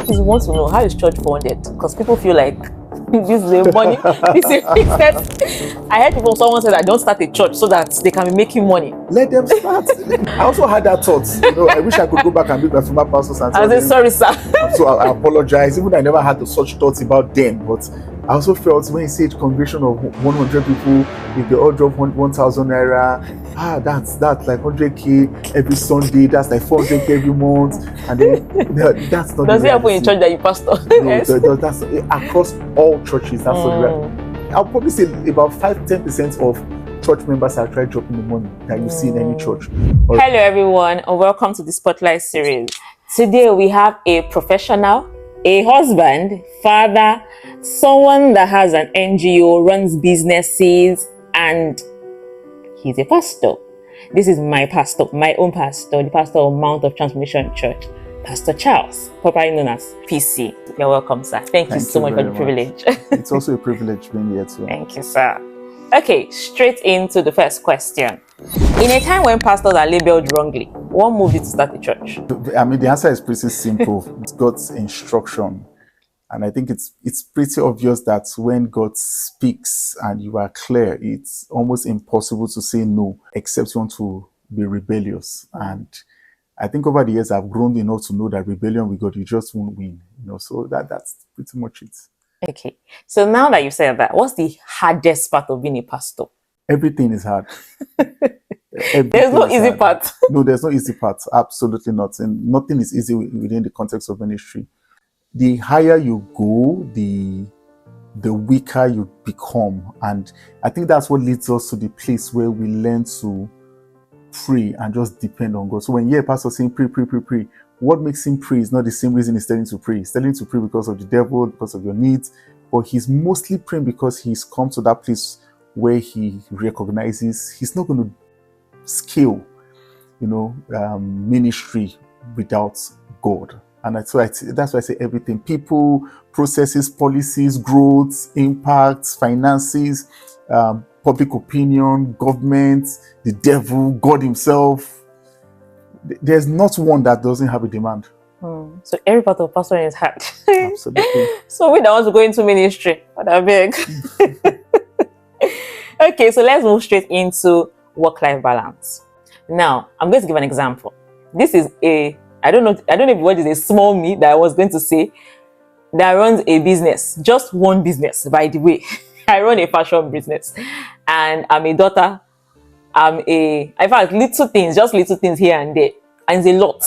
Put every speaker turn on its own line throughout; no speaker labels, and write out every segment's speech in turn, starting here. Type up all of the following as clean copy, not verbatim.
Please, we want to know, how is church funded? Because people feel like this is the money, this is fixed. I heard someone said that don't start a church so that they can be making money.
Let them start. I also had that thought. I wish I could go back and meet my former pastors and tell
I said,
them,
sorry, sir.
So I apologize. Even I never had such thoughts about them, but I also felt when you say congregation of 100 people, if they all drop 1,000 naira, that's like 100k every Sunday. That's like 400k every month, and then that's not.
Does it happen in church that you pastor?
No, yes. That's across all churches. That's what I'll probably say about 5-10% of church members are trying dropping the money that you see in any church.
Hello, everyone, and welcome to the Spotlight series. Today we have a professional, a husband, father, someone that has an NGO, runs businesses, and he's a pastor. This is my pastor, my own pastor, the pastor of Mount of Transformation Church, Pastor Charles, popularly known as PC. You're welcome, sir. Thank you so much for the privilege.
It's also a privilege being here too.
Thank you, sir. Okay, straight into the first question. In a time when pastors are labeled wrongly, what moved you to start a church?
I mean, the answer is pretty simple. It's God's instruction. And I think it's pretty obvious that when God speaks and you are clear, it's almost impossible to say no, except you want to be rebellious. And I think over the years, I've grown enough to know that rebellion with God, you just won't win. So that's pretty much it.
Okay. So now that you've said that, what's the hardest part of being a pastor?
Everything is hard.
There's no easy part.
No, there's no easy part. Absolutely not. And nothing is easy within the context of ministry. The higher you go, the weaker you become. And I think that's what leads us to the place where we learn to pray and just depend on God. So when you hear a pastor saying pray, what makes him pray is not the same reason he's telling to pray. He's telling to pray because of the devil, because of your needs, but he's mostly praying because he's come to that place where he recognizes he's not going to scale, ministry without God. And that's why I say everything: people, processes, policies, growth, impacts, finances, public opinion, government, the devil, God himself. There's not one that doesn't have a demand.
So every part of pastoring is hard.
Absolutely.
So we don't want to go into ministry. What I beg. Okay, so let's move straight into work-life balance. Now, I'm going to give an example. This is I don't know if what is a small me that I was going to say that runs a business, just one business, by the way. I run a fashion business, and I'm a daughter. In fact, little things here and there, and it's a lot.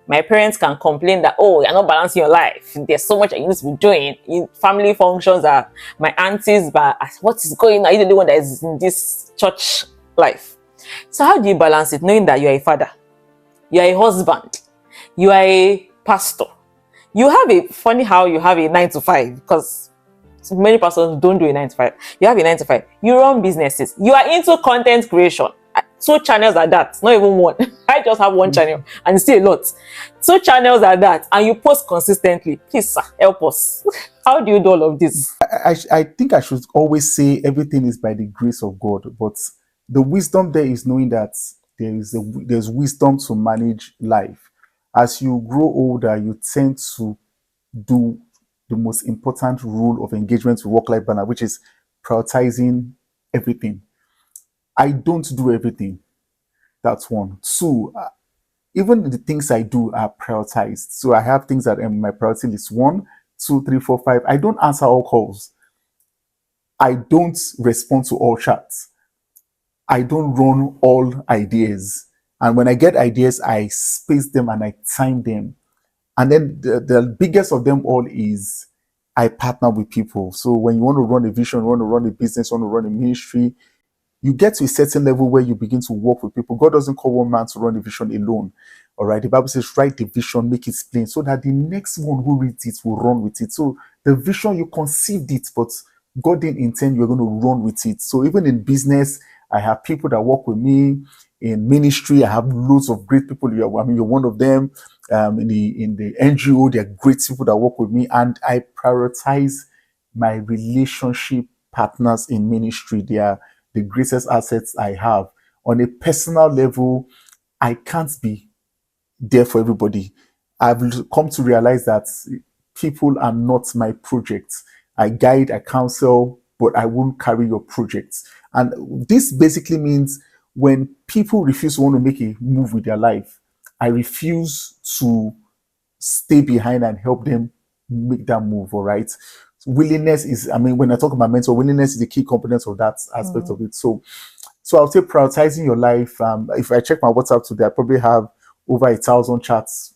My parents can complain that, oh, you're not balancing your life. There's so much that you need to be doing. In family functions are my aunties, but what is going on? Are you the only one that is in this church life? So how do you balance it, knowing that you're a father, you're a husband, you are a pastor? You have funny how you have a 9 to 5, because many pastors don't do a 9 to 5. You have a 9 to 5. You run businesses. You are into content creation. 2 channels are that, not even one. I just have 1 channel and it's still a lot. 2 channels are that, and you post consistently. Please, sir, help us. How do you do all of this?
I think I should always say everything is by the grace of God, but the wisdom there is knowing that there's wisdom to manage life. As you grow older, you tend to do the most important rule of engagement with work-life balance, which is prioritizing everything. I don't do everything. That's 1. 2, even the things I do are prioritized. So I have things that are in my priority list: 1, 2, 3, 4, 5. I don't answer all calls. I don't respond to all chats. I don't run all ideas. And when I get ideas, I space them and I time them. And then the biggest of them all is I partner with people. So when you want to run a vision, you want to run a business, you want to run a ministry, you get to a certain level where you begin to work with people. God doesn't call one man to run a vision alone. All right. The Bible says, write the vision, make it plain, so that the next one who reads it will run with it. So the vision, you conceived it, but God didn't intend you're going to run with it. So even in business, I have people that work with me. In ministry, I have loads of great people. You're one of them. In the NGO, there are great people that work with me, and I prioritize my relationship partners in ministry. They are the greatest assets I have. On a personal level, I can't be there for everybody. I've come to realize that people are not my projects. I guide, I counsel, but I won't carry your projects. And this basically means when people refuse to want to make a move with their life, I refuse to stay behind and help them make that move. All right. Willingness is, I mean, when I talk about mentor, willingness is the key component of that aspect of it. So I'll say prioritizing your life. If I check my WhatsApp today, I probably have over 1,000 chats.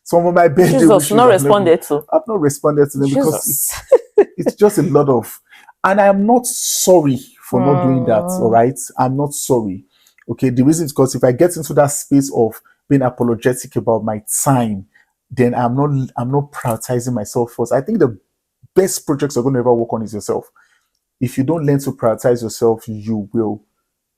Some of my birthday
Jesus,
wishes
not responded to.
I've not responded to them because
Jesus.
it's just a lot of, and I am not sorry for not doing that. All right, I'm not sorry. Okay, the reason is because if I get into that space of being apologetic about my time, then I'm not prioritizing myself first. I think the best projects you're going to ever work on is yourself. If you don't learn to prioritize yourself, you will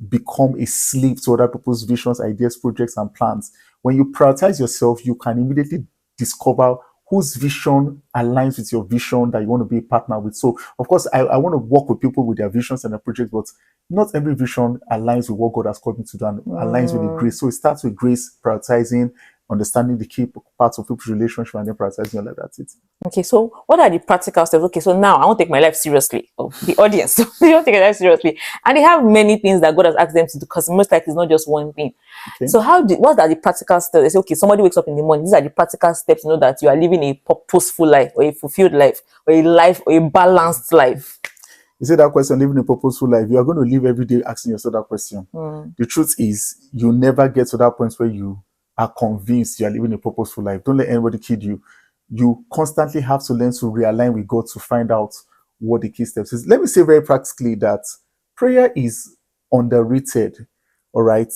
become a slave to other people's visions, ideas, projects, and plans. When you prioritize yourself, you can immediately discover whose vision aligns with your vision that you want to be a partner with. So, of course, I want to work with people with their visions and their projects, but not every vision aligns with what God has called me to do and aligns with the grace. So, it starts with grace, prioritizing, understanding the key parts of people's relationship, and then prioritizing your life. That's it.
Okay, so what are the practical steps? Okay, so now I want to take my life seriously. Oh, the audience, they want to take their life seriously. And they have many things that God has asked them to do because most likely it's not just one thing.
Okay.
So what are the practical steps? They say, okay, somebody wakes up in the morning. These are the practical steps to know that you are living a purposeful life or a fulfilled life or a balanced life.
You say that question, living a purposeful life, you are going to live every day asking yourself that question. The truth is, you never get to that point where you are convinced you are living a purposeful life. Don't let anybody kid you. You constantly have to learn to realign with God to find out what the key steps is. Let me say very practically that prayer is underrated, all right?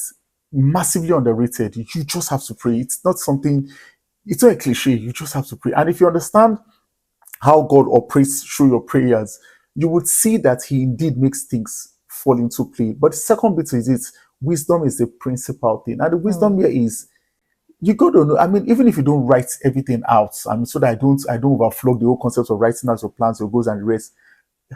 Massively underrated. You just have to pray. It's not a cliche. You just have to pray. And if you understand how God operates through your prayers, you would see that He indeed makes things fall into play. But the second bit is it, wisdom is the principal thing. And the wisdom here is you got to know. I mean, even if you don't write everything out, I mean, so that I don't overflog the whole concept of writing out your plans, your goals, and the rest.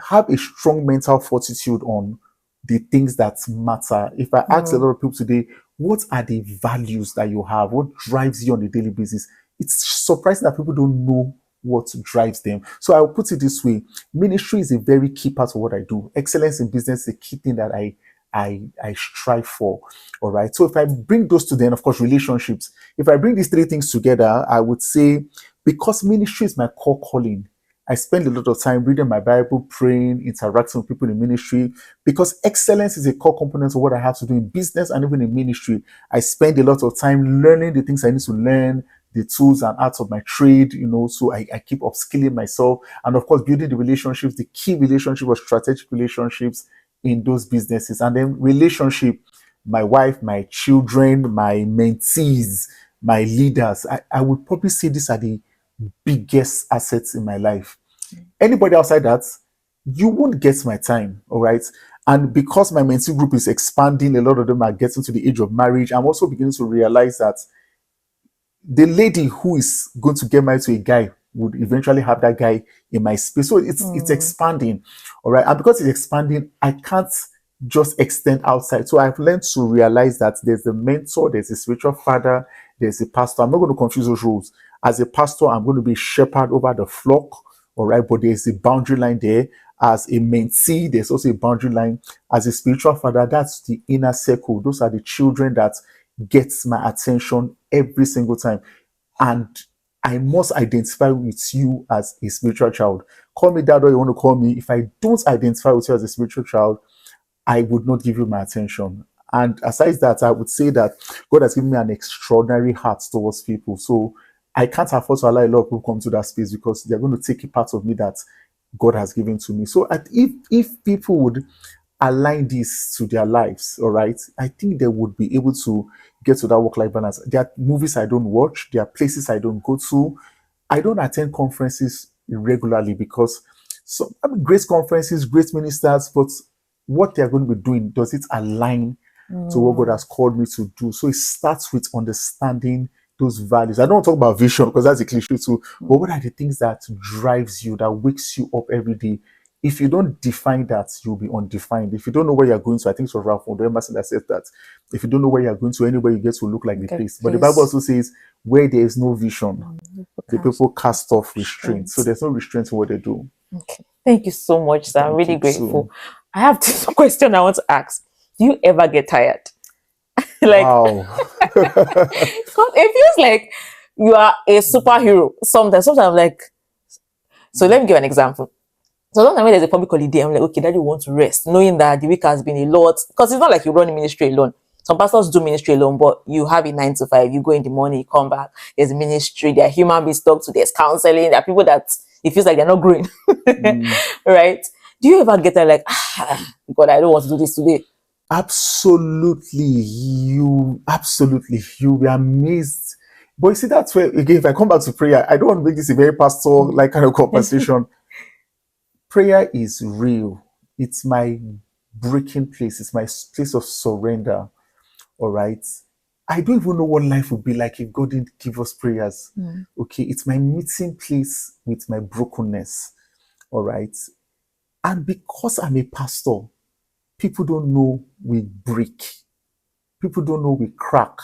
Have a strong mental fortitude on the things that matter. If I ask a lot of people today, what are the values that you have? What drives you on a daily basis? It's surprising that people don't know what drives them. So I'll put it this way: ministry is a very key part of what I do. Excellence in business is a key thing that I strive for. All right. So if I bring those to then, of course, relationships. If I bring these three things together, I would say because ministry is my core calling, I spend a lot of time reading my Bible, praying, interacting with people in ministry, because excellence is a core component of what I have to do in business and even in ministry. I spend a lot of time learning the things I need to learn, the tools and arts of my trade, so I keep upskilling myself. And of course, building the relationships, the key relationship or strategic relationships in those businesses. And then relationship, my wife, my children, my mentees, my leaders. I would probably say these are the biggest assets in my life. Anybody outside that, you won't get my time, all right? And because my mentee group is expanding, a lot of them are getting to the age of marriage. I'm also beginning to realize that the lady who is going to get married to a guy would eventually have that guy in my space. So it's expanding, all right? And because it's expanding, I can't just extend outside. So I've learned to realize that there's a mentor, there's a spiritual father, there's a pastor. I'm not going to confuse those roles. As a pastor, I'm going to be a shepherd over the flock, all right? But there's a boundary line there. As a mentee, there's also a boundary line. As a spiritual father, that's the inner circle. Those are the children that gets my attention every single time. And I must identify with you as a spiritual child. Call me dad or you want to call me. If I don't identify with you as a spiritual child, I would not give you my attention. And aside that, I would say that God has given me an extraordinary heart towards people. So I can't afford to allow a lot of people come to that space because they're going to take a part of me that God has given to me. So if people would align this to their lives, all right, I think they would be able to get to that work-life balance. There are movies I don't watch. There are places I don't go to. I don't attend conferences regularly because great conferences, great ministers, but what they're going to be doing, does it align to what God has called me to do? So it starts with understanding those values. I don't want to talk about vision because that's a cliche too, but what are the things that drives you, that wakes you up every day? If you don't define that, you'll be undefined. If you don't know where you're going to, I think it's Ralph Waldo Emerson that said that. If you don't know where you're going to, anywhere you get to look like the place. But the Bible also says, where there is no vision, The people cast off restraints. So there's no restraint in what they do.
Okay. Thank you so much, sir. I'm
Thank
really
you
grateful.
too.
I have this question I want to ask. Do you ever get tired? Like,
Wow.
it feels like you are a superhero sometimes. Sometimes I'm like, so let me give an example. So sometimes when there's a public holiday, I'm like, okay, daddy wants to rest, knowing that the week has been a lot. Because it's not like you run a ministry alone. Some pastors do ministry alone, but you have a 9 to 5. You go in the morning, you come back. There's ministry. There are human beings talk to. There's counseling. There are people that it feels like they're not growing, right? Do you ever get there like, God, I don't want to do this today?
Absolutely. You'll be amazed. But you see, that's where, again, if I come back to prayer, I don't want to make this a very pastoral like kind of conversation. Prayer is real. It's my breaking place. It's my place of surrender. All right. I don't even know what life would be like if God didn't give us prayers. Okay. It's my meeting place with my brokenness. All right. And because I'm a pastor, people don't know we break. People don't know we crack.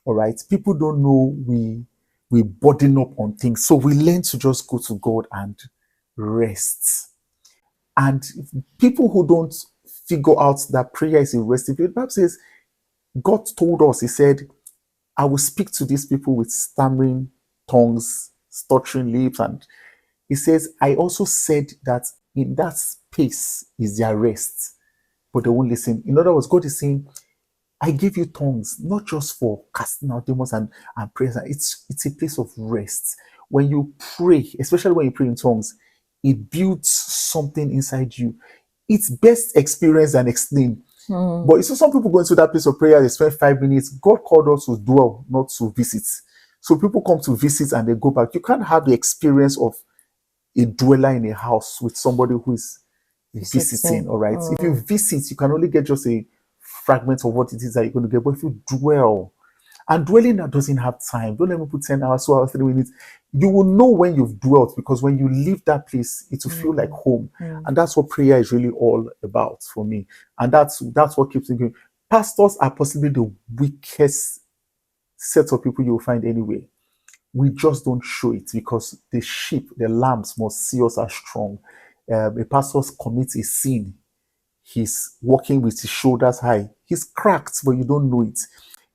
All right. People don't know we burden up on things. So we learn to just go to God and rest. And people who don't figure out that prayer is a resting place, Bible says God told us, He said, I will speak to these people with stammering tongues, stuttering lips. And He says, I also said that in that space is their rest, but they won't listen. In other words, God is saying, I give you tongues, not just for casting out demons and prayers. It's a place of rest. When you pray, especially when you pray in tongues, it builds something inside you. It's best experienced and explained. But you see, some people go into that place of prayer, they spend 5 minutes. God called us to dwell, not to visit. So people come to visit and they go back. You can't have the experience of a dweller in a house with somebody who is visiting, all right? If you visit, you can only get just a fragment of what it is that you're going to get. But if you dwell, and dwelling that doesn't have time, don't let me put 10 hours, 2 hours, 3 minutes. You will know when you've dwelt, because when you leave that place, it will feel like home. And that's what prayer is really all about for me. And that's what keeps me going. Pastors are possibly the weakest set of people you will find anywhere. We just don't show it because the sheep, the lambs must see us as strong. A pastor commits a sin, he's walking with his shoulders high. He's cracked, but you don't know it.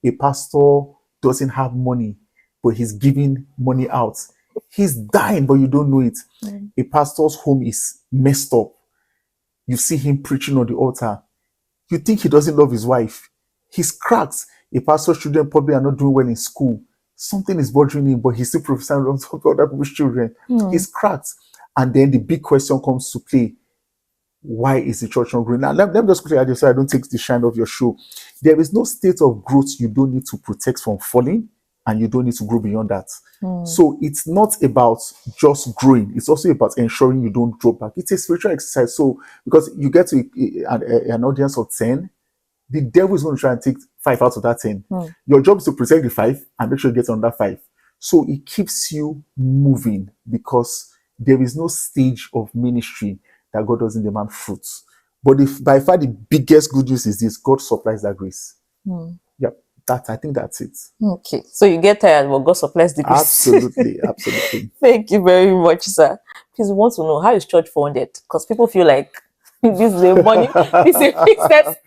A pastor doesn't have money, but he's giving money out. He's dying, but you don't know it. A pastor's home is messed up. You see him preaching on the altar. You think he doesn't love his wife. He's cracked. A pastor's children probably are not doing well in school. Something is bothering him, but he's still prophesying on top of other people's children. He's cracked. And then the big question comes to play. Why is the church not growing? Now, let me just quickly add this so I don't take the shine of your show. There is no state of growth you don't need to protect from falling, and you don't need to grow beyond that. So it's not about just growing. It's also about ensuring you don't drop back. It's a spiritual exercise. So because you get to an audience of 10, the devil is going to try and take 5 out of that 10. Your job is to protect the 5 and make sure you get on that 5. So it keeps you moving, because there is no stage of ministry that God doesn't demand fruits. But by far the biggest good news is this: God supplies that grace. Yep, I think that's it.
Okay, so you get tired, but God supplies the grace.
Absolutely, absolutely.
Thank you very much, sir. Please, we want to know, how is church funded? Because people feel like this is a money, this is a business.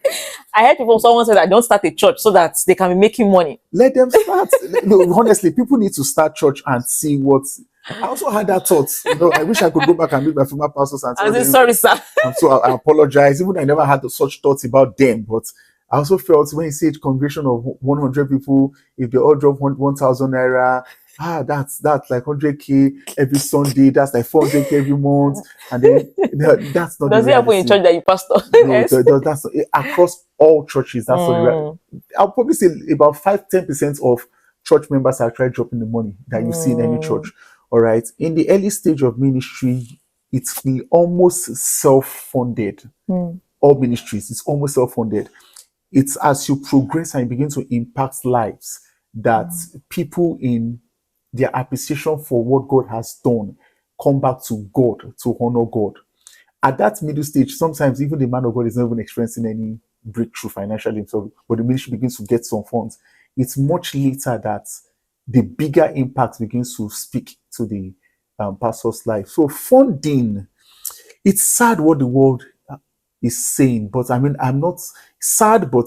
I heard someone said that don't start a church so that they can be making money.
Let them start. No, honestly, people need to start church and see what. I also had that thought. I wish I could go back and meet my former pastors and tell them,
sorry, sir.
So I apologize. Even I never had such thoughts about them, but I also felt when you say a congregation of 100 people, if they all drop 1,000 naira, that's like 100K every Sunday. That's like 400K every month, and then that's not.
Does it happen in church that you pastor?
No, that's across all churches. That's not. I'll probably say about 5-10% of church members are trying dropping the money that you see in any church. All right. In the early stage of ministry, it's almost self-funded. All ministries, it's almost self-funded. It's as you progress and you begin to impact lives that people, in their appreciation for what God has done, come back to God to honor God. At that middle stage, sometimes even the man of God is not even experiencing any breakthrough financially himself, but the ministry begins to get some funds. It's much later that the bigger impact begins to speak to the pastor's life. So funding, it's sad what the world is saying, but I mean, I'm not sad, but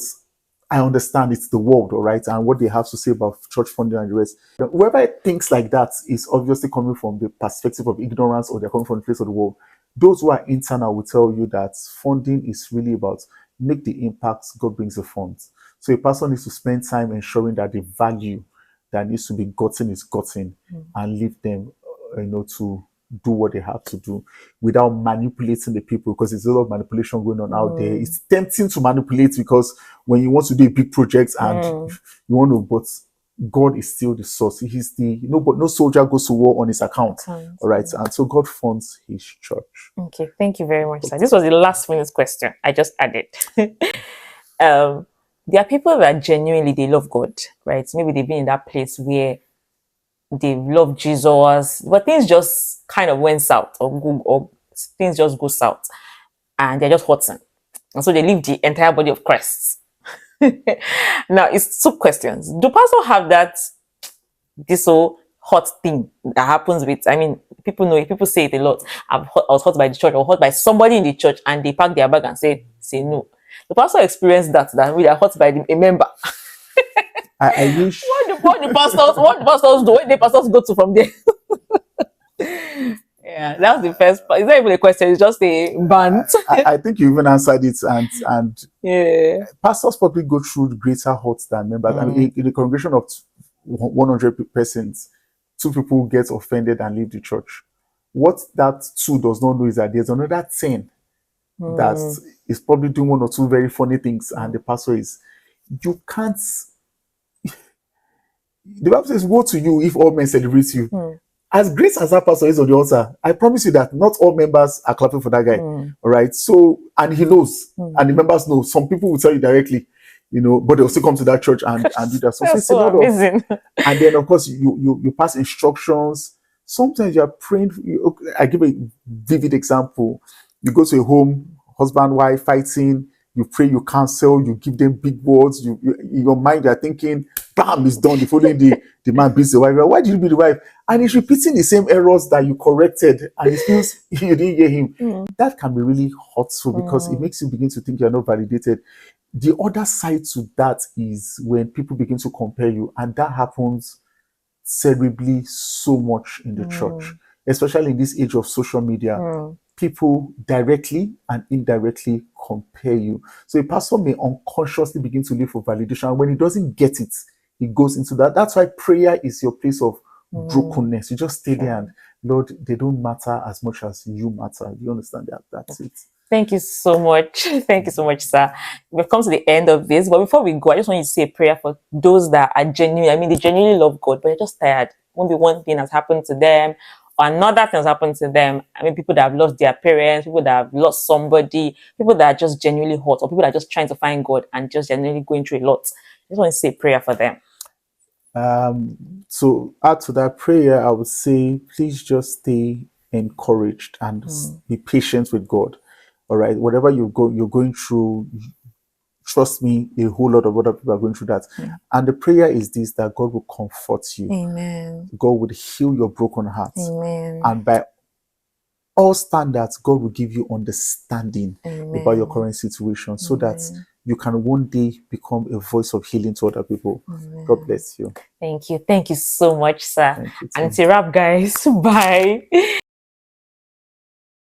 I understand it's the world, all right, and what they have to say about church funding and the rest. Whoever thinks like that is obviously coming from the perspective of ignorance, or they're coming from the place of the world. Those who are internal will tell you that funding is really about make the impact, God brings the funds. So a person needs to spend time ensuring that the value that needs to be gotten is gotten, and leave them, to do what they have to do without manipulating the people, because there's a lot of manipulation going on out there. It's tempting to manipulate because when you want to do a big project and you want to, but God is still the source. He's but no soldier goes to war on his account. All right. And so God funds his church.
Okay, thank you very much, sir. This was the last minute question I just added. There are people that genuinely they love God, right? Maybe they've been in that place where they love Jesus, but things just kind of went south, or things just go south, and they're just hurting, and so they leave the entire body of Christ. Now, it's two questions. Do pastors have this whole hot thing that happens with? I mean, people know it. People say it a lot. I was hurt by the church, or hurt by somebody in the church, and they pack their bag and say no. The pastor experienced that we are hurt by a member.
I wish.
What the pastors do? Where the pastors go to from there? Yeah, that's the first part. It's not even a question. It's just a bant.
I think you even answered it, and
Yeah,
pastors probably go through greater hurts than members. I mean, in a congregation of 100 persons, 2 people get offended and leave the church. What that 2 does not know is that there's another 10 that is probably doing 1 or 2 very funny things, and the pastor is. You can't. The Bible says, "Woe to you if all men celebrate you." As great as that pastor is on the altar, I promise you that not all members are clapping for that guy. All right. So, and he knows, and the members know. Some people will tell you directly, but they'll still come to that church and do that. So
that's so amazing.
And then, of course, you pass instructions. Sometimes you are praying. I give a vivid example. You go to a home, husband, wife fighting. You pray, you counsel, you give them big words. You in your mind, you're thinking, bam, it's done. The following day, the man beats the wife. Why did you beat the wife? And he's repeating the same errors that you corrected, and it feels you didn't hear him. That can be really hurtful because it makes you begin to think you're not validated. The other side to that is when people begin to compare you, and that happens cerebrally so much in the church, especially in this age of social media. People directly and indirectly compare you. So a pastor may unconsciously begin to live for validation. When he doesn't get it, he goes into that. That's why prayer is your place of brokenness. You just stay there and, Lord, they don't matter as much as you matter. You understand that? That's it.
Thank you so much. Thank you so much, sir. We've come to the end of this. But before we go, I just want you to say a prayer for those that are genuine. I mean, they genuinely love God, but they're just tired. Maybe one thing has happened to them, or another thing has happened to them. I mean, people that have lost their parents, people that have lost somebody, people that are just genuinely hurt, or people that are just trying to find God and just genuinely going through a lot. I just want to say a prayer for them.
So add to that prayer, I would say, please just stay encouraged and be patient with God. All right, whatever you're going through, trust me, a whole lot of other people are going through that. And the prayer is this: that God will comfort you.
Amen.
God will heal your broken heart.
Amen.
And by all standards, God will give you understanding about your current situation, so that you can one day become a voice of healing to other people. God bless you.
Thank you. Thank you so much, sir.
Thank you,
and it's a wrap, guys. Bye.